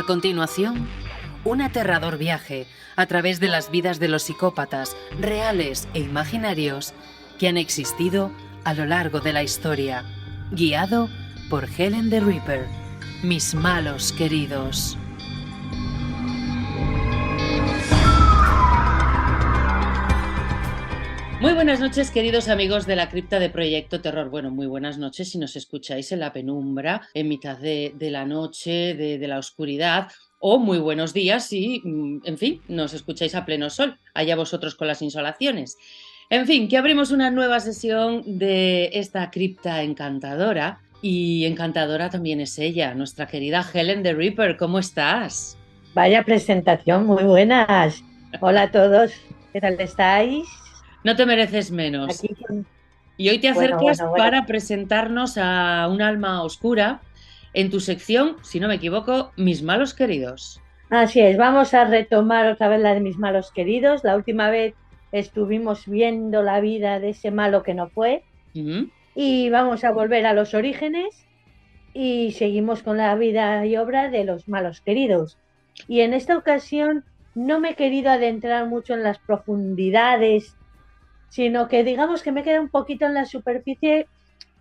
continuación, un aterrador viaje a través de las vidas de los psicópatas reales e imaginarios que han existido a lo largo de la historia, guiado por Helen the Reaper, mis malos queridos. Muy buenas noches, queridos amigos de la cripta de Proyecto Terror. Bueno, muy buenas noches si nos escucháis en la penumbra, en mitad de la noche, de la oscuridad, o muy buenos días si, en fin, nos escucháis a pleno sol, allá vosotros con las insolaciones. En fin, que abrimos una nueva sesión de esta cripta encantadora, y encantadora también es ella, nuestra querida Helen the Reaper. ¿Cómo estás? Vaya presentación, muy buenas. Hola a todos, ¿qué tal estáis? No te mereces menos. Aquí, Y hoy te bueno, acercas bueno, bueno. para presentarnos a un alma oscura en tu sección, si no me equivoco, Mis malos queridos. Así es, vamos a retomar otra vez la de mis malos queridos. La última vez estuvimos viendo la vida de ese malo que no fue Ujú. y vamos a volver a los orígenes y seguimos con la vida y obra de los malos queridos. Y en esta ocasión no me he querido adentrar mucho en las profundidades, sino que digamos que me queda un poquito en la superficie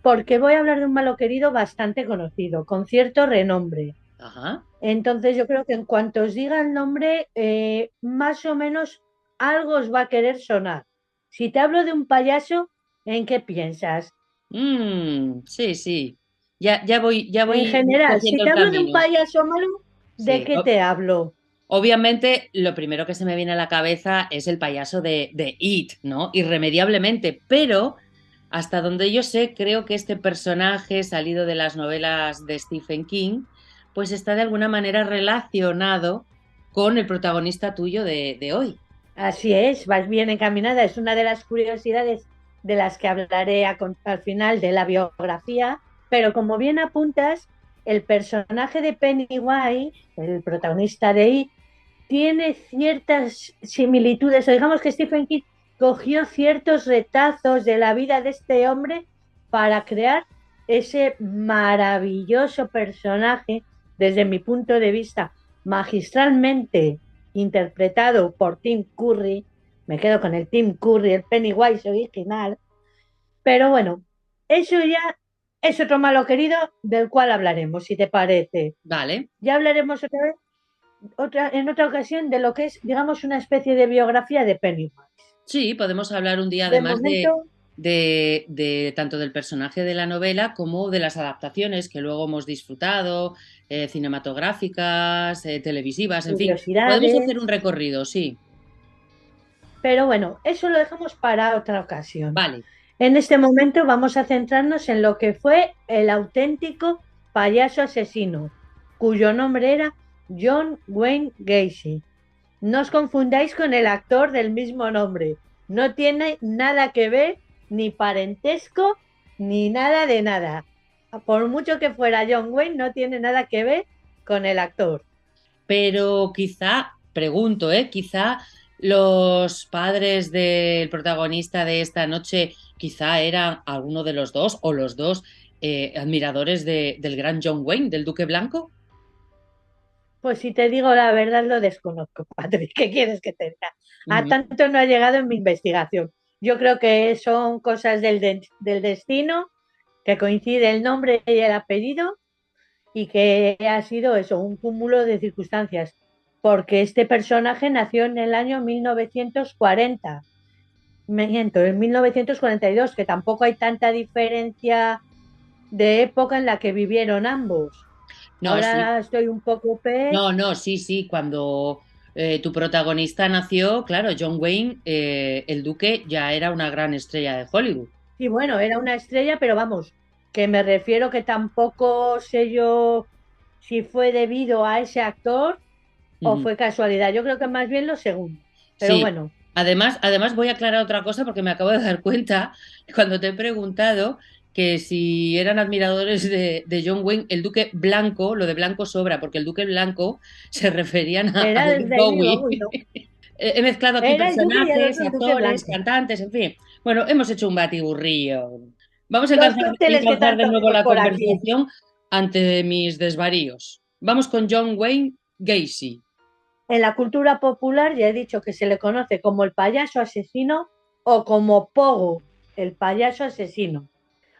porque voy a hablar de un malo querido bastante conocido, con cierto renombre. Ajá. Entonces yo creo que en cuanto os diga el nombre, más o menos algo os va a querer sonar. Si te hablo de un payaso, ¿en qué piensas? Sí, sí. Ya En voy general, si haciendo te el hablo de un camino. payaso malo, ¿de Sí. qué te hablo? Obviamente, lo primero que se me viene a la cabeza es el payaso de It, ¿no? Irremediablemente. Pero, hasta donde yo sé, creo que este personaje salido de las novelas de Stephen King, pues está de alguna manera relacionado con el protagonista tuyo de hoy. Así es, vas bien encaminada. Es una de las curiosidades de las que hablaré al final de la biografía, pero como bien apuntas, el personaje de Pennywise, el protagonista de It, tiene ciertas similitudes, o digamos que Stephen King cogió ciertos retazos de la vida de este hombre para crear ese maravilloso personaje, desde mi punto de vista, magistralmente interpretado por Tim Curry. Me quedo con el Tim Curry, el Pennywise original, pero bueno, eso ya es otro malo querido del cual hablaremos, si te parece. Vale. Ya hablaremos en otra ocasión de lo que es, digamos, una especie de biografía de Pennywise. Sí, podemos hablar un día De además momento, de tanto del personaje de la novela como de las adaptaciones que luego hemos disfrutado, cinematográficas, televisivas, en fin. Podemos hacer un curiosidades, recorrido, sí. pero bueno, eso lo dejamos para otra ocasión. Vale. En este momento vamos a centrarnos en lo que fue el auténtico payaso asesino, cuyo nombre era John Wayne Gacy. No os confundáis con el actor del mismo nombre. No tiene nada que ver, ni parentesco, ni nada de nada. Por mucho que fuera John Wayne, no tiene nada que ver con el actor. Pero quizá, pregunto, quizá los padres del protagonista de esta noche quizá eran alguno de los dos o los dos admiradores del gran John Wayne, del Duque Blanco. Pues si te digo la verdad, lo desconozco, Patrick. ¿Qué quieres que te diga? A Ujú. tanto no ha llegado en mi investigación. Yo creo que son cosas del destino, que coincide el nombre y el apellido, y que ha sido eso, un cúmulo de circunstancias, porque este personaje nació en el año 1940, miento, en 1942, que tampoco hay tanta diferencia de época en la que vivieron ambos. No, sí. Ahora estoy un poco No, no, sí, sí. Cuando tu protagonista nació, claro, John Wayne, el Duque, ya era una gran estrella de Hollywood. y bueno, era una estrella, pero vamos, que me refiero que tampoco sé yo si fue debido a ese actor o Ujú. fue casualidad. Yo creo que más bien lo segundo. Pero Sí, bueno, además voy a aclarar otra cosa porque me acabo de dar cuenta cuando te he preguntado que si eran admiradores de John Wayne, el Duque Blanco, lo de Blanco sobra, porque el Duque Blanco se referían a era el David David Bowie. Bowie, ¿no? He mezclado aquí Era el Duque y el personajes, otro el Duque actores, Blanco. cantantes, en fin. Bueno, hemos hecho un batiburrillo. Vamos a Los cócteles que encauzar de tanto nuevo vemos la por aquí. conversación ante mis desvaríos. Vamos con John Wayne Gacy. En la cultura popular ya he dicho que se le conoce como el payaso asesino o como Pogo, el payaso asesino.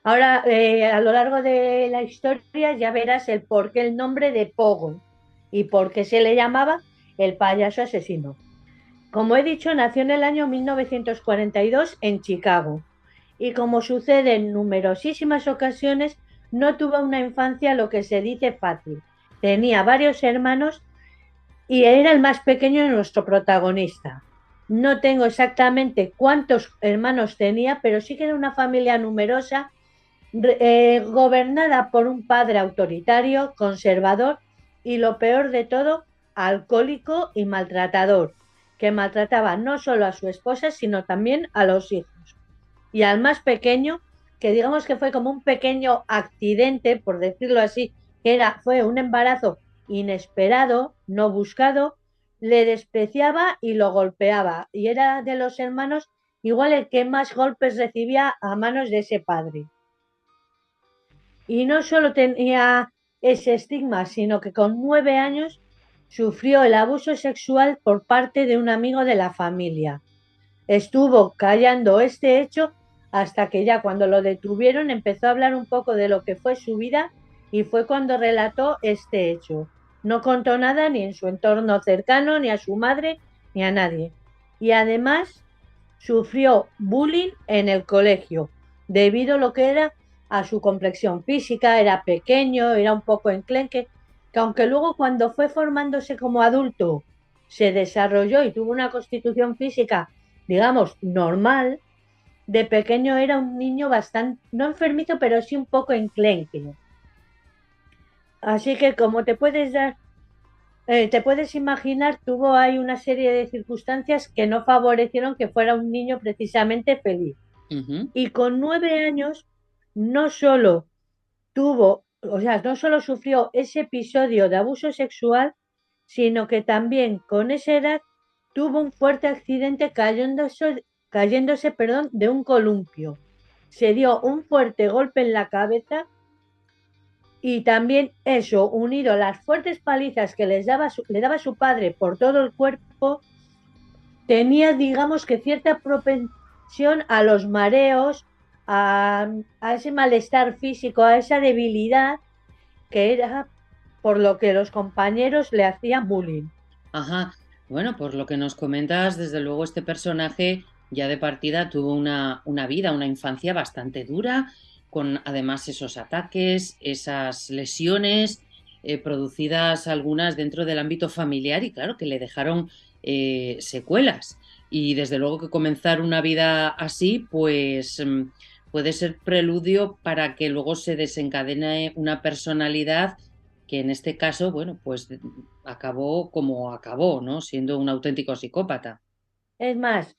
Ahora, a lo largo de la historia ya verás el por qué el nombre de Pogo y por qué se le llamaba el payaso asesino. Como he dicho, nació en el año 1942 en Chicago y como sucede en numerosísimas ocasiones, no tuvo una infancia lo que se dice fácil. Tenía varios hermanos y era el más pequeño de nuestro protagonista. No tengo exactamente cuántos hermanos tenía, pero sí que era una familia numerosa, gobernada por un padre autoritario, conservador y lo peor de todo, alcohólico y maltratador, que maltrataba no solo a su esposa, sino también a los hijos. Y al más pequeño, que digamos que fue como un pequeño accidente, por decirlo así, fue un embarazo inesperado, no buscado, le despreciaba y lo golpeaba. Y era de los hermanos igual el que más golpes recibía a manos de ese padre. Y no solo tenía ese estigma, sino que con 9 años sufrió el abuso sexual por parte de un amigo de la familia. Estuvo callando este hecho hasta que ya cuando lo detuvieron empezó a hablar un poco de lo que fue su vida y fue cuando relató este hecho. No contó nada ni en su entorno cercano, ni a su madre, ni a nadie. Y además sufrió bullying en el colegio, debido a lo que era a su complexión física, era pequeño, era un poco enclenque, que aunque luego cuando fue formándose como adulto se desarrolló y tuvo una constitución física, digamos, normal, de pequeño era un niño bastante, no enfermizo, pero sí un poco enclenque. Así que como te puedes imaginar, tuvo ahí una serie de circunstancias que no favorecieron que fuera un niño precisamente feliz. Ujú. Y con 9 años no solo no solo sufrió ese episodio de abuso sexual, sino que también con esa edad tuvo un fuerte accidente cayéndose, de un columpio. Se dio un fuerte golpe en la cabeza y también eso, unido a las fuertes palizas que le daba su padre por todo el cuerpo, tenía, digamos que cierta propensión a los mareos, a ese malestar físico, a esa debilidad que era por lo que los compañeros le hacían bullying. Ajá. Bueno, por lo que nos comentas, desde luego este personaje ya de partida tuvo una vida, una infancia bastante dura, con además esos ataques, esas lesiones, producidas algunas dentro del ámbito familiar y claro, que le dejaron secuelas. Y desde luego que comenzar una vida así, pues puede ser preludio para que luego se desencadene una personalidad que en este caso, bueno, pues acabó como acabó, ¿no? Siendo un auténtico psicópata. Es más,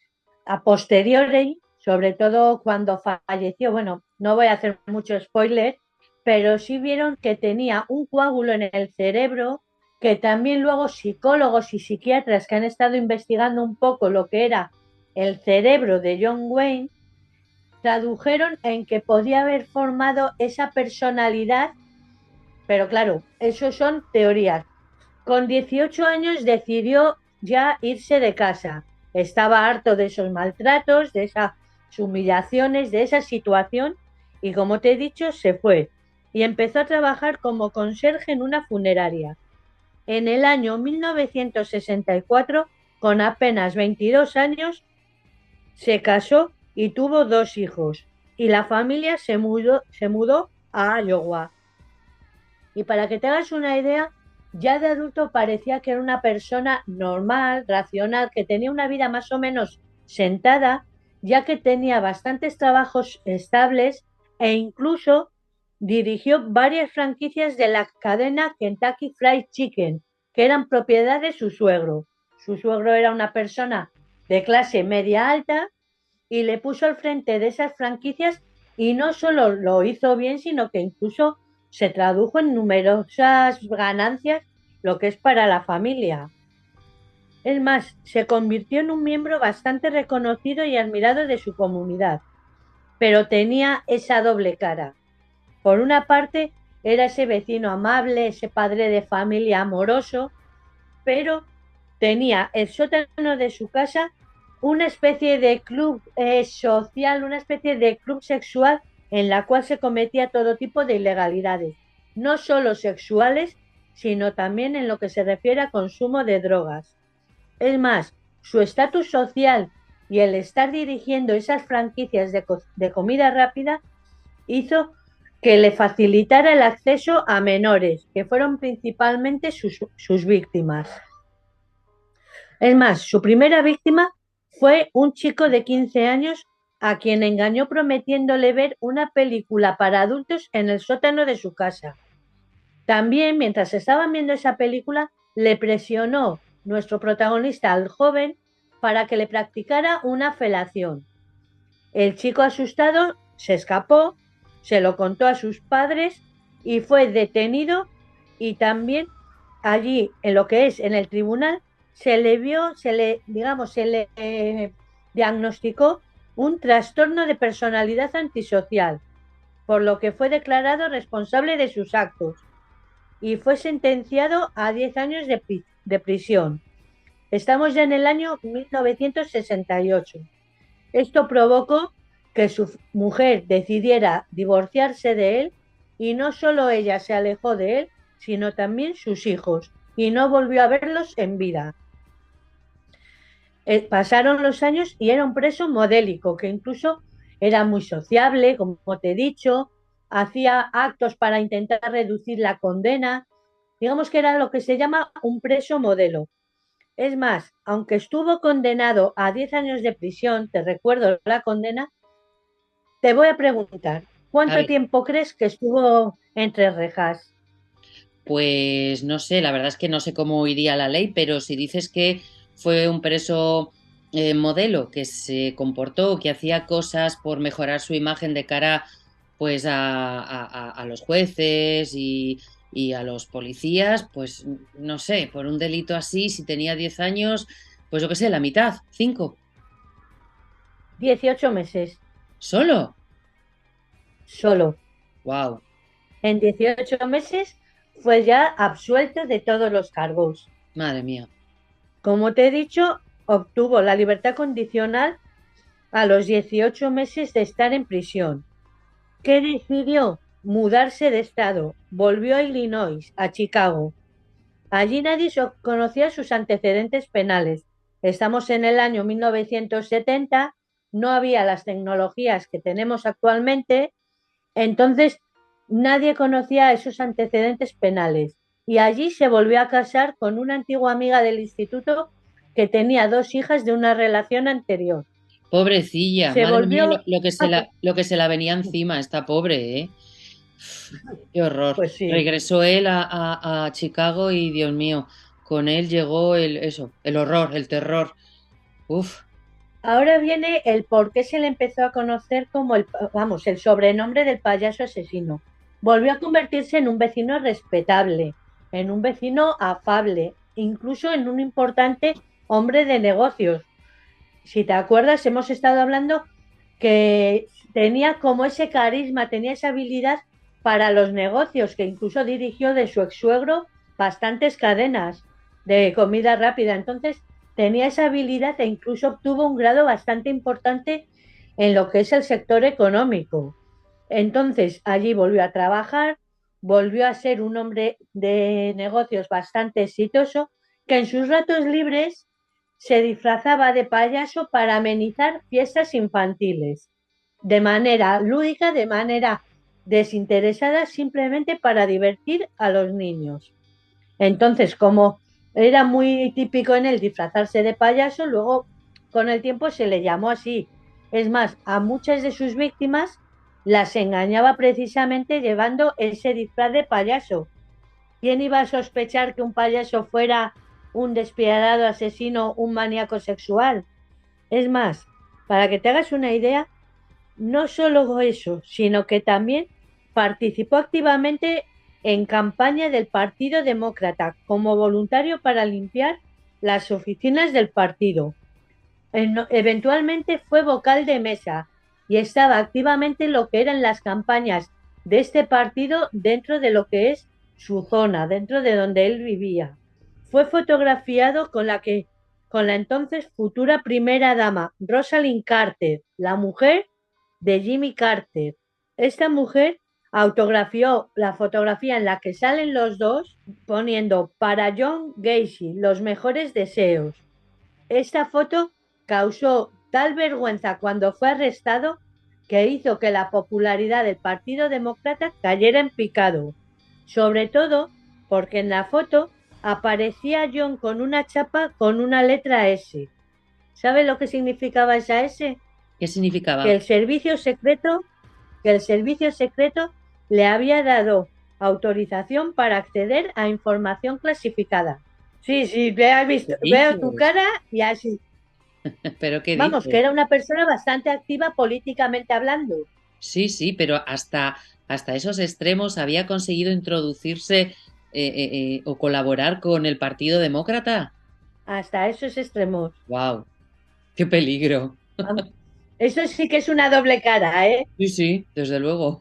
a posteriori, sobre todo cuando falleció, bueno, no voy a hacer mucho spoiler, pero sí vieron que tenía un coágulo en el cerebro, que también luego psicólogos y psiquiatras que han estado investigando un poco lo que era el cerebro de John Wayne, tradujeron en que podía haber formado esa personalidad, pero claro, eso son teorías. Con 18 años decidió ya irse de casa. Estaba harto de esos maltratos, de esas humillaciones, de esa situación y como te he dicho, se fue y empezó a trabajar como conserje en una funeraria. En el año 1964, con apenas 22 años, se casó y tuvo 2 hijos y la familia se mudó a Iowa. Y para que te hagas una idea, ya de adulto parecía que era una persona normal, racional, que tenía una vida más o menos sentada, ya que tenía bastantes trabajos estables e incluso dirigió varias franquicias de la cadena Kentucky Fried Chicken, que eran propiedad de su suegro. Su suegro era una persona de clase media alta y le puso al frente de esas franquicias y no solo lo hizo bien, sino que incluso se tradujo en numerosas ganancias, lo que es para la familia. Es más, se convirtió en un miembro bastante reconocido y admirado de su comunidad, pero tenía esa doble cara. Por una parte, era ese vecino amable, ese padre de familia amoroso, pero tenía el sótano de su casa una especie de club social, una especie de club sexual en la cual se cometía todo tipo de ilegalidades, no solo sexuales, sino también en lo que se refiere a consumo de drogas. Es más, su estatus social y el estar dirigiendo esas franquicias de comida rápida hizo que le facilitara el acceso a menores, que fueron principalmente sus víctimas. Es más, su primera víctima fue un chico de 15 años a quien engañó prometiéndole ver una película para adultos en el sótano de su casa. También, mientras estaban viendo esa película, le presionó nuestro protagonista al joven para que le practicara una felación. El chico asustado se escapó, se lo contó a sus padres y fue detenido, y también allí, en lo que es en el tribunal, se le diagnosticó un trastorno de personalidad antisocial, por lo que fue declarado responsable de sus actos y fue sentenciado a 10 años de prisión. Estamos ya en el año 1968. Esto provocó que su mujer decidiera divorciarse de él, y no solo ella se alejó de él, sino también sus hijos, y no volvió a verlos en vida. Pasaron los años y era un preso modélico, que incluso era muy sociable, como te he dicho, hacía actos para intentar reducir la condena. Digamos que era lo que se llama un preso modelo. Es más, aunque estuvo condenado a 10 años de prisión, te recuerdo la condena, te voy a preguntar, A ¿cuánto ver, tiempo crees que estuvo entre rejas? pues no sé, la verdad es que no sé cómo iría la ley, pero si dices que fue un preso modelo que se comportó, que hacía cosas por mejorar su imagen de cara pues a los jueces y a los policías, pues no sé, por un delito así, si tenía 10 años, pues yo qué sé, la mitad, 5, 18 meses, solo. solo. Wow, En 18 meses fue ya absuelto de todos los cargos. madre mía. Como te he dicho, obtuvo la libertad condicional a los 18 meses de estar en prisión. ¿Qué decidió? Mudarse de estado. Volvió a Illinois, a Chicago. Allí nadie conocía sus antecedentes penales. Estamos en el año 1970, no había las tecnologías que tenemos actualmente, entonces nadie conocía esos antecedentes penales. Y allí se volvió a casar con una antigua amiga del instituto que tenía 2 hijas de una relación anterior. Pobrecilla, Se madre mía, volvió a... lo que se la venía encima, esta pobre, ¿eh? Qué horror. Pues sí. Regresó él a Chicago y Dios mío, con él llegó el horror, el terror. Uf, Ahora viene el por qué se le empezó a conocer como el sobrenombre del payaso asesino. Volvió a convertirse en un vecino respetable, en un vecino afable, incluso en un importante hombre de negocios. Si te acuerdas, hemos estado hablando que tenía como ese carisma, tenía esa habilidad para los negocios, que incluso dirigió de su ex-suegro bastantes cadenas de comida rápida. Entonces, tenía esa habilidad e incluso obtuvo un grado bastante importante en lo que es el sector económico. Entonces, allí volvió a trabajar, volvió a ser un hombre de negocios bastante exitoso, que en sus ratos libres se disfrazaba de payaso para amenizar fiestas infantiles, de manera lúdica, de manera desinteresada, simplemente para divertir a los niños. Entonces, como era muy típico en él disfrazarse de payaso, luego con el tiempo se le llamó así. Es más, a muchas de sus víctimas las engañaba precisamente llevando ese disfraz de payaso. ¿Quién iba a sospechar que un payaso fuera un despiadado asesino, un maníaco sexual? Es más, para que te hagas una idea, no solo eso, sino que también participó activamente en campaña del Partido Demócrata como voluntario para limpiar las oficinas del partido. Eventualmente fue vocal de mesa y estaba activamente en lo que eran las campañas de este partido dentro de lo que es su zona, dentro de donde él vivía. fue fotografiado con la entonces futura primera dama, Rosalind Carter, la mujer de Jimmy Carter. Esta mujer autografió la fotografía en la que salen los dos poniendo para John Gacy los mejores deseos. Esta foto causó tal vergüenza cuando fue arrestado que hizo que la popularidad del Partido Demócrata cayera en picado, sobre todo porque en la foto aparecía John con una chapa con una letra S. ¿Sabe lo que significaba esa S? ¿Qué Que significaba? el servicio secreto, que el servicio secreto le había dado autorización para acceder a información clasificada. Sí, sí, ¿Qué veo tu dices? cara y así. ¿Pero qué Vamos, que dices? era una persona bastante activa políticamente hablando. Sí, sí, pero hasta esos extremos había conseguido introducirse o colaborar con el Partido Demócrata. Hasta esos extremos. ¡Wow! ¡Qué peligro! Vamos, eso sí que es una doble cara, ¿eh? Sí, sí, desde luego.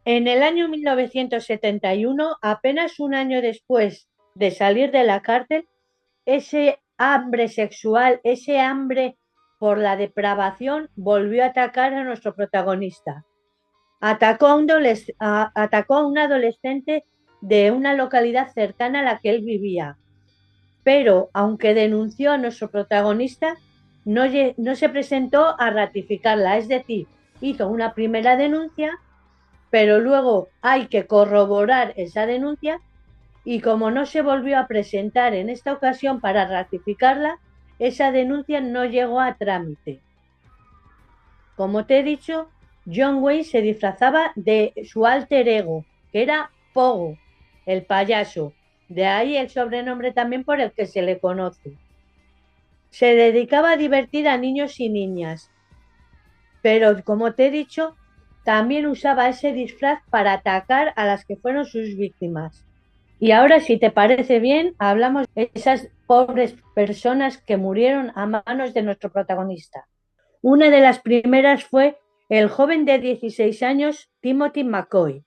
En el año 1971, apenas un año después de salir de la cárcel, ese hambre sexual, ese hambre por la depravación, volvió a atacar a nuestro protagonista. Atacó a un adolescente de una localidad cercana a la que él vivía. Pero, aunque denunció a nuestro protagonista, no se presentó a ratificarla. Es decir, hizo una primera denuncia, pero luego hay que corroborar esa denuncia y como no se volvió a presentar en esta ocasión para ratificarla, esa denuncia no llegó a trámite. Como te he dicho, John Wayne se disfrazaba de su alter ego, que era Pogo, el payaso. De ahí el sobrenombre también por el que se le conoce. Se dedicaba a divertir a niños y niñas, pero como te he dicho, también usaba ese disfraz para atacar a las que fueron sus víctimas. Y ahora, si te parece bien, hablamos de esas pobres personas que murieron a manos de nuestro protagonista. Una de las primeras fue el joven de 16 años, Timothy McCoy.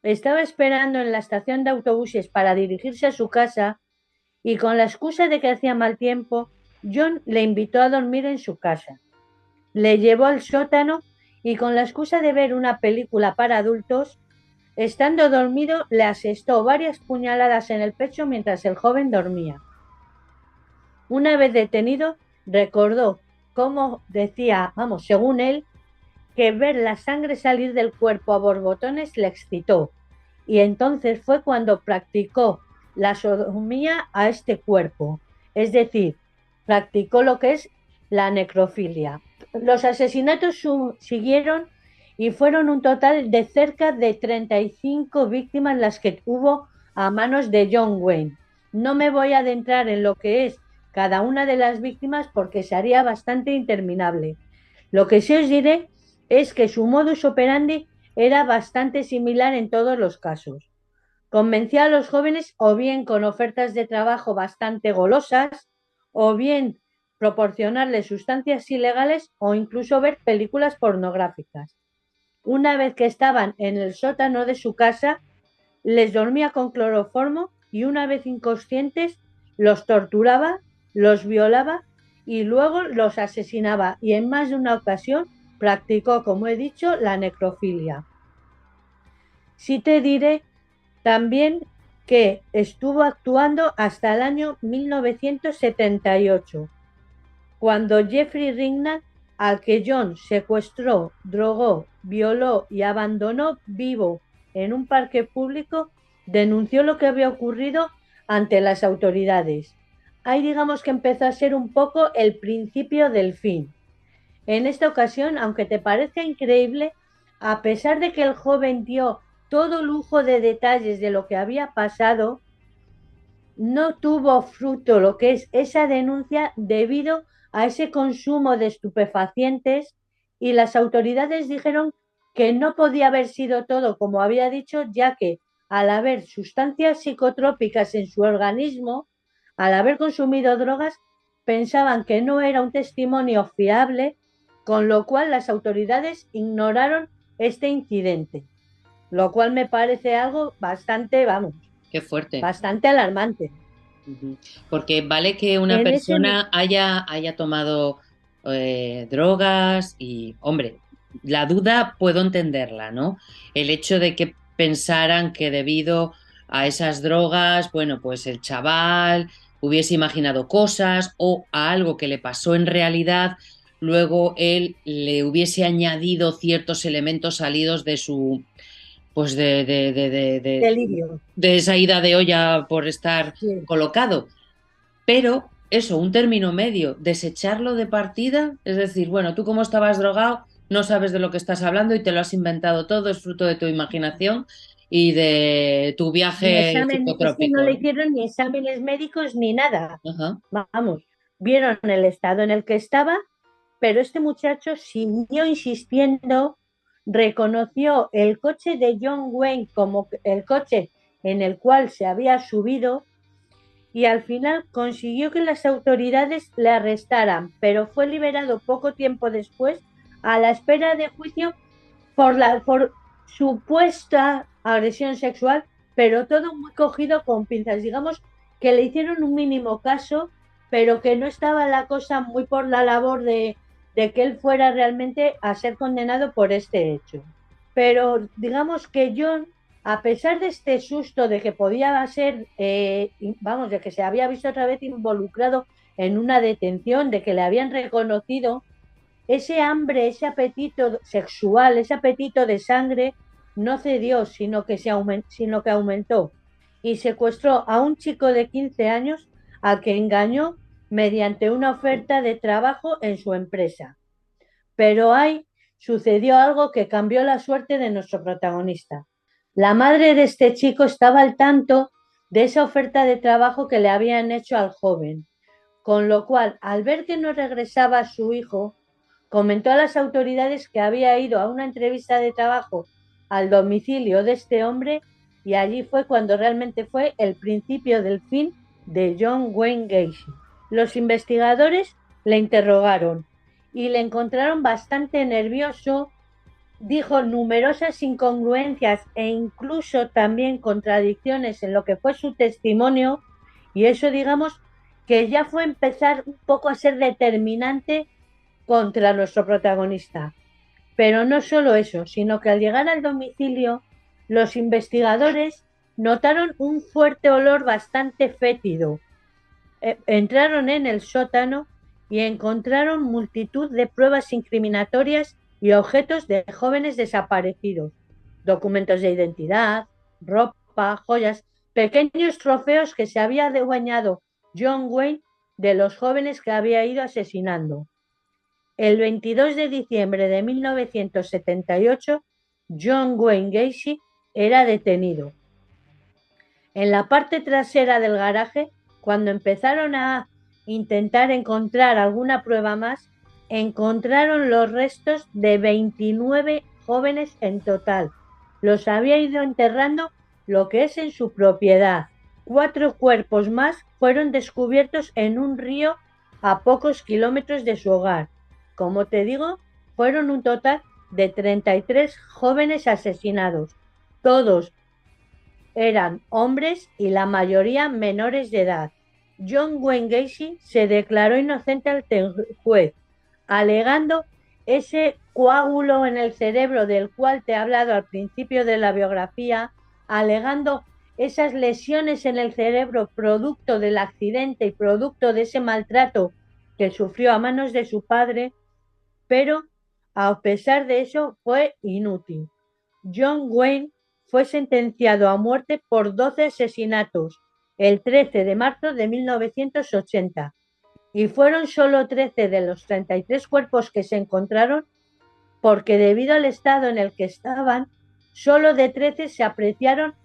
Estaba esperando en la estación de autobuses para dirigirse a su casa y con la excusa de que hacía mal tiempo, John le invitó a dormir en su casa. Le llevó al sótano y con la excusa de ver una película para adultos, estando dormido, le asestó varias puñaladas en el pecho mientras el joven dormía. Una vez detenido, recordó cómo decía, vamos, según él, que ver la sangre salir del cuerpo a borbotones le excitó. Y entonces fue cuando practicó la sodomía a este cuerpo. Es decir, practicó lo que es la necrofilia. Los asesinatos siguieron y fueron un total de cerca de 35 víctimas las que hubo a manos de John Wayne. No me voy a adentrar en lo que es cada una de las víctimas porque sería bastante interminable. Lo que sí os diré es que su modus operandi era bastante similar en todos los casos. Convencía a los jóvenes o bien con ofertas de trabajo bastante golosas, o bien proporcionarles sustancias ilegales o incluso ver películas pornográficas. Una vez que estaban en el sótano de su casa, les dormía con cloroformo y una vez inconscientes los torturaba, los violaba y luego los asesinaba y en más de una ocasión practicó, como he dicho, la necrofilia. Sí te diré también que estuvo actuando hasta el año 1978, cuando Jeffrey Rignan, al que John secuestró, drogó, violó y abandonó vivo en un parque público, denunció lo que había ocurrido ante las autoridades. Ahí digamos que empezó a ser un poco el principio del fin. En esta ocasión, aunque te parezca increíble, a pesar de que el joven dio todo lujo de detalles de lo que había pasado, no tuvo fruto lo que es esa denuncia debido a ese consumo de estupefacientes y las autoridades dijeron que no podía haber sido todo como había dicho, ya que al haber sustancias psicotrópicas en su organismo, al haber consumido drogas, pensaban que no era un testimonio fiable, con lo cual las autoridades ignoraron este incidente, lo cual me parece algo bastante, vamos, Qué fuerte. bastante alarmante. Ujú. Porque vale que una En ese, persona haya tomado drogas y, hombre, la duda puedo entenderla, ¿no? El hecho de que pensaran que debido a esas drogas, bueno, pues el chaval hubiese imaginado cosas o a algo que le pasó en realidad, luego él le hubiese añadido ciertos elementos salidos de su, pues delirio. de esa ida de olla por estar Sí. colocado. Pero eso, un término medio, desecharlo de partida, es decir, bueno, tú como estabas drogado, no sabes de lo que estás hablando y te lo has inventado todo, es fruto de tu imaginación y de tu Ni viaje examen, es que no psicotrópico, le ¿no? hicieron ni exámenes médicos ni nada. Ajá. Vamos, vieron el estado en el que estaba, pero este muchacho siguió insistiendo, reconoció el coche de John Wayne como el coche en el cual se había subido y al final consiguió que las autoridades le arrestaran, pero fue liberado poco tiempo después a la espera de juicio por supuesta agresión sexual, pero todo muy cogido con pinzas. Digamos que le hicieron un mínimo caso, pero que no estaba la cosa muy por la labor de que él fuera realmente a ser condenado por este hecho. Pero digamos que John, a pesar de este susto de que podía ser, vamos, de que se había visto otra vez involucrado en una detención, de que le habían reconocido, ese hambre, ese apetito sexual, ese apetito de sangre, no cedió, sino que aumentó. Y secuestró a un chico de 15 años al que engañó mediante una oferta de trabajo en su empresa. Pero ahí sucedió algo que cambió la suerte de nuestro protagonista. La madre de este chico estaba al tanto de esa oferta de trabajo que le habían hecho al joven, con lo cual, al ver que no regresaba su hijo, comentó a las autoridades que había ido a una entrevista de trabajo al domicilio de este hombre y allí fue cuando realmente fue el principio del fin de John Wayne Gacy. Los investigadores le interrogaron y le encontraron bastante nervioso, dijo numerosas incongruencias e incluso también contradicciones en lo que fue su testimonio y eso digamos que ya fue empezar un poco a ser determinante contra nuestro protagonista. Pero no solo eso, sino que al llegar al domicilio, los investigadores notaron un fuerte olor bastante fétido. Entraron en el sótano y encontraron multitud de pruebas incriminatorias y objetos de jóvenes desaparecidos, documentos de identidad, ropa, joyas, pequeños trofeos que se había adueñado John Wayne de los jóvenes que había ido asesinando. El 22 de diciembre de 1978, John Wayne Gacy era detenido. En la parte trasera del garaje, cuando empezaron a intentar encontrar alguna prueba más, encontraron los restos de 29 jóvenes en total. Los había ido enterrando lo que es en su propiedad. 4 cuerpos más fueron descubiertos en un río a pocos kilómetros de su hogar. Como te digo, fueron un total de 33 jóvenes asesinados, todos eran hombres y la mayoría menores de edad. John Wayne Gacy se declaró inocente ante el juez, alegando ese coágulo en el cerebro del cual te he hablado al principio de la biografía, alegando esas lesiones en el cerebro producto del accidente y producto de ese maltrato que sufrió a manos de su padre, pero a pesar de eso fue inútil. John Wayne fue sentenciado a muerte por 12 asesinatos el 13 de marzo de 1980 y fueron solo 13 de los 33 cuerpos que se encontraron porque debido al estado en el que estaban, solo de 13 se apreciaron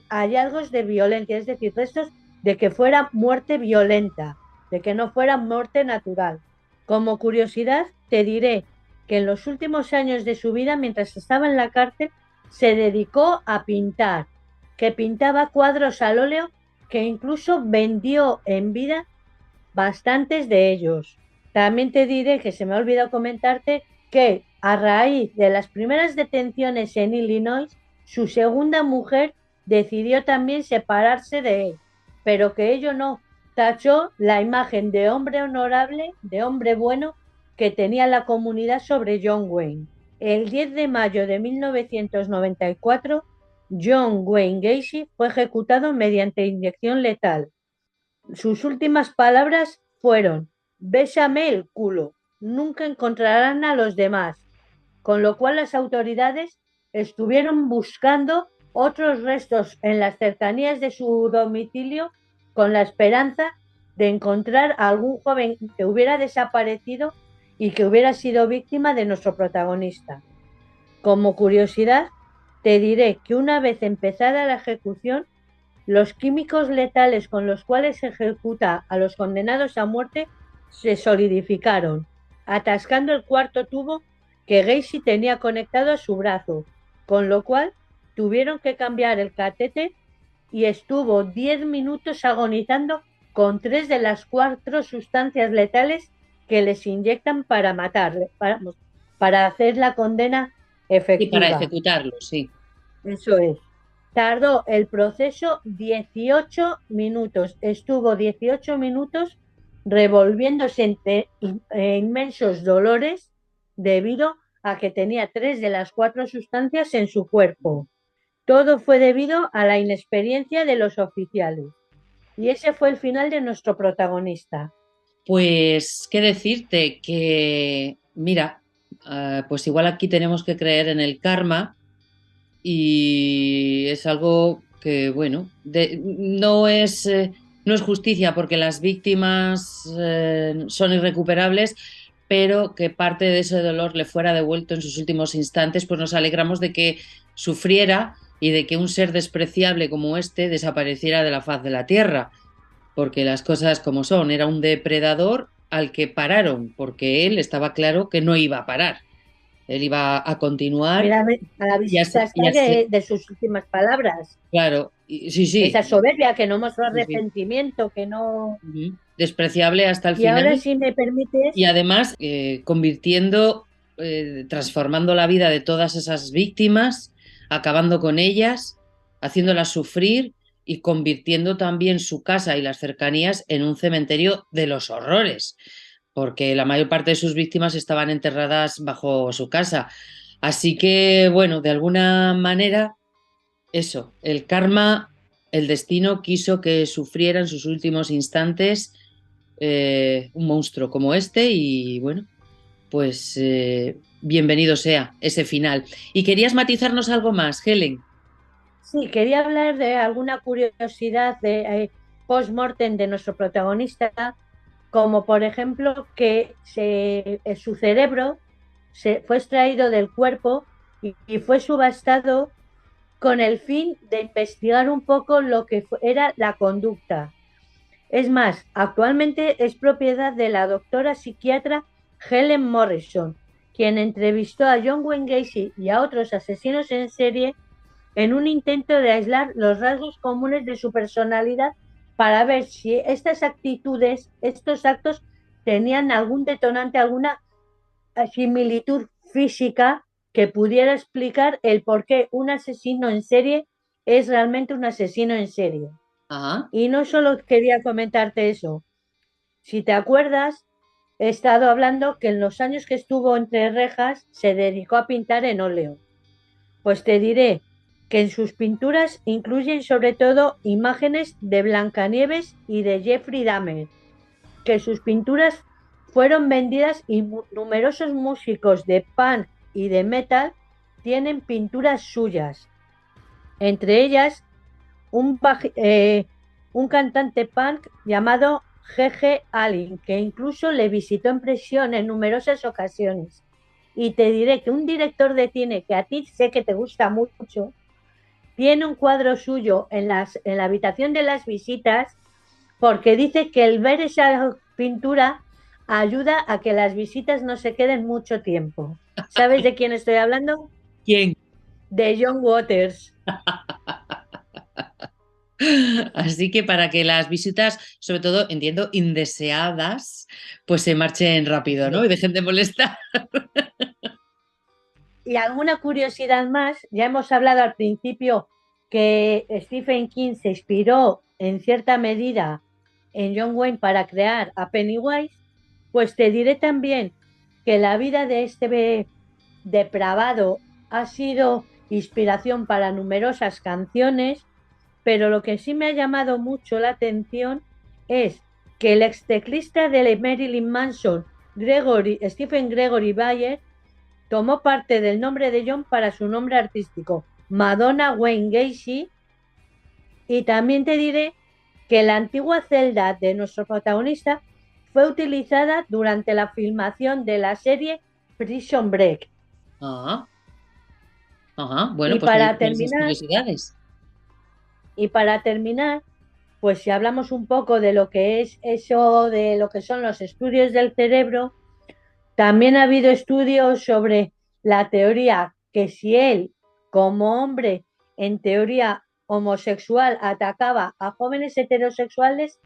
hallazgos de violencia, es decir, restos de que fuera muerte violenta, de que no fuera muerte natural. Como curiosidad, te diré que en los últimos años de su vida, mientras estaba en la cárcel, se dedicó a pintar, que pintaba cuadros al óleo que incluso vendió en vida bastantes de ellos. También te diré que se me ha olvidado comentarte que a raíz de las primeras detenciones en Illinois, su segunda mujer decidió también separarse de él. pero que ello no tachó la imagen de hombre honorable, de hombre bueno que tenía la comunidad sobre John Wayne. El 10 de mayo de 1994, John Wayne Gacy fue ejecutado mediante inyección letal. Sus últimas palabras fueron: "Bésame el culo, nunca encontrarán a los demás", con lo cual las autoridades estuvieron buscando otros restos en las cercanías de su domicilio con la esperanza de encontrar a algún joven que hubiera desaparecido y que hubiera sido víctima de nuestro protagonista. Como curiosidad, te diré que una vez empezada la ejecución, los químicos letales con los cuales se ejecuta a los condenados a muerte se solidificaron, atascando el cuarto tubo que Gacy tenía conectado a su brazo, con lo cual tuvieron que cambiar el catéter y estuvo 10 minutos agonizando con 3 de las 4 sustancias letales que les inyectan para matarle, para hacer la condena Y para efectiva. ejecutarlo, sí. Eso es. Tardó el proceso 18 minutos. Estuvo 18 minutos revolviéndose entre inmensos dolores debido a que tenía 3 de las 4 sustancias en su cuerpo. Todo fue debido a la inexperiencia de los oficiales. Y ese fue el final de nuestro protagonista. Pues, ¿qué decirte? Que, mira, pues igual aquí tenemos que creer en el karma y es algo que, bueno, no es justicia porque las víctimas son irrecuperables, pero que parte de ese dolor le fuera devuelto en sus últimos instantes, pues nos alegramos de que sufriera y de que un ser despreciable como este desapareciera de la faz de la tierra, porque las cosas como son, era un depredador al que pararon, porque él estaba claro que no iba a parar, él iba a continuar Mira, a la y vista está de sus últimas palabras. claro, sí, sí, Esa soberbia que no mostró sí, sí. arrepentimiento, que no... Ujú. Despreciable hasta el Y ahora, final si me permites, y además convirtiendo, transformando la vida de todas esas víctimas, acabando con ellas, haciéndolas sufrir y convirtiendo también su casa y las cercanías en un cementerio de los horrores, porque la mayor parte de sus víctimas estaban enterradas bajo su casa. Así que, bueno, de alguna manera, eso, el karma, el destino quiso que sufriera en sus últimos instantes un monstruo como este y bueno, pues bienvenido sea ese final. ¿Y querías matizarnos algo más, Helen? sí, quería hablar de alguna curiosidad de post-mortem de nuestro protagonista, como por ejemplo que su cerebro se fue extraído del cuerpo y fue subastado con el fin de investigar un poco lo que era la conducta. Es más, actualmente es propiedad de la doctora psiquiatra Helen Morrison, quien entrevistó a John Wayne Gacy y a otros asesinos en serie en un intento de aislar los rasgos comunes de su personalidad para ver si estas actitudes, estos actos, tenían algún detonante, alguna similitud física que pudiera explicar el por qué un asesino en serie es realmente un asesino en serie. Ajá. Y no solo quería comentarte eso. Si te acuerdas, he estado hablando que en los años que estuvo entre rejas se dedicó a pintar en óleo. Pues te diré que en sus pinturas incluyen sobre todo imágenes de Blancanieves y de Jeffrey Dahmer, que sus pinturas fueron vendidas y numerosos músicos de punk y de metal tienen pinturas suyas. Entre ellas, un, un cantante punk llamado G.G. Allin, que incluso le visitó en prisión en numerosas ocasiones. Y te diré que un director de cine que a ti sé que te gusta mucho, tiene un cuadro suyo en la habitación de las visitas porque dice que el ver esa pintura ayuda a que las visitas no se queden mucho tiempo. ¿Sabes de quién estoy hablando? ¿Quién? De John Waters. Así que para que las visitas, sobre todo, entiendo, indeseadas, pues se marchen rápido, ¿no? Y dejen de molestar. Y alguna curiosidad más, ya hemos hablado al principio que Stephen King se inspiró en cierta medida en John Wayne para crear a Pennywise, pues te diré también que la vida de este depravado ha sido inspiración para numerosas canciones, pero lo que sí me ha llamado mucho la atención es que el ex teclista de Marilyn Manson, Stephen Gregory Bayer, tomó parte del nombre de John para su nombre artístico, Madonna Wayne Gacy, y también te diré que la antigua celda de nuestro protagonista fue utilizada durante la filmación de la serie Prison Break. Ah, ajá, bueno, Y pues me para dicen esas terminar, curiosidades. y para terminar, pues si hablamos un poco de lo que es eso, de lo que son los estudios del cerebro, también ha habido estudios sobre la teoría que si él, como hombre, en teoría homosexual, atacaba a jóvenes heterosexuales,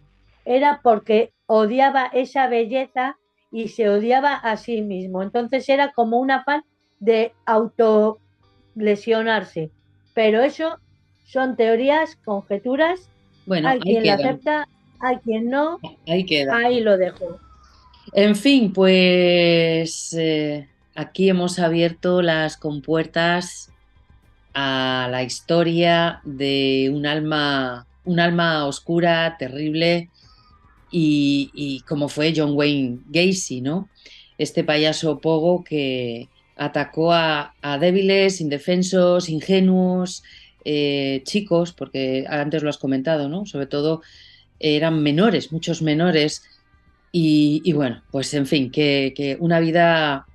era porque odiaba esa belleza y se odiaba a sí mismo. Entonces era como un afán de autolesionarse. Pero eso son teorías, conjeturas, Bueno, hay ahí quien la queda, acepta, hay quien no, ahí queda. ahí lo dejo. En fin, pues aquí hemos abierto las compuertas a la historia de un alma oscura, terrible, y como fue John Wayne Gacy, ¿no? Este payaso pogo que atacó a débiles, indefensos, ingenuos, chicos, porque antes lo has comentado, ¿no? Sobre todo eran menores, muchos menores, y bueno, pues en fin, que una vida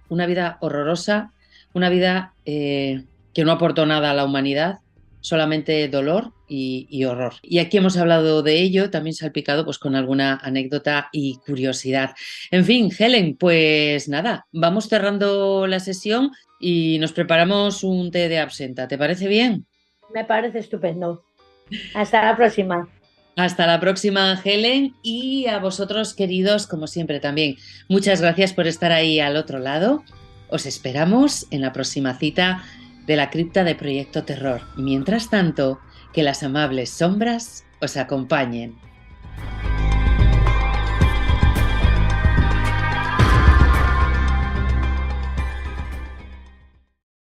horrorosa, una vida que no aportó nada a la humanidad, solamente dolor y horror. Y aquí hemos hablado de ello, también salpicado pues con alguna anécdota y curiosidad. En fin, Helen, pues nada, vamos cerrando la sesión y nos preparamos un té de absenta. ¿Te parece bien? Me parece estupendo. Hasta la próxima. Hasta la próxima, Helen, y a vosotros, queridos, como siempre también. Muchas gracias por estar ahí al otro lado. Os esperamos en la próxima cita de la cripta de Proyecto Terror. Mientras tanto, que las amables sombras os acompañen.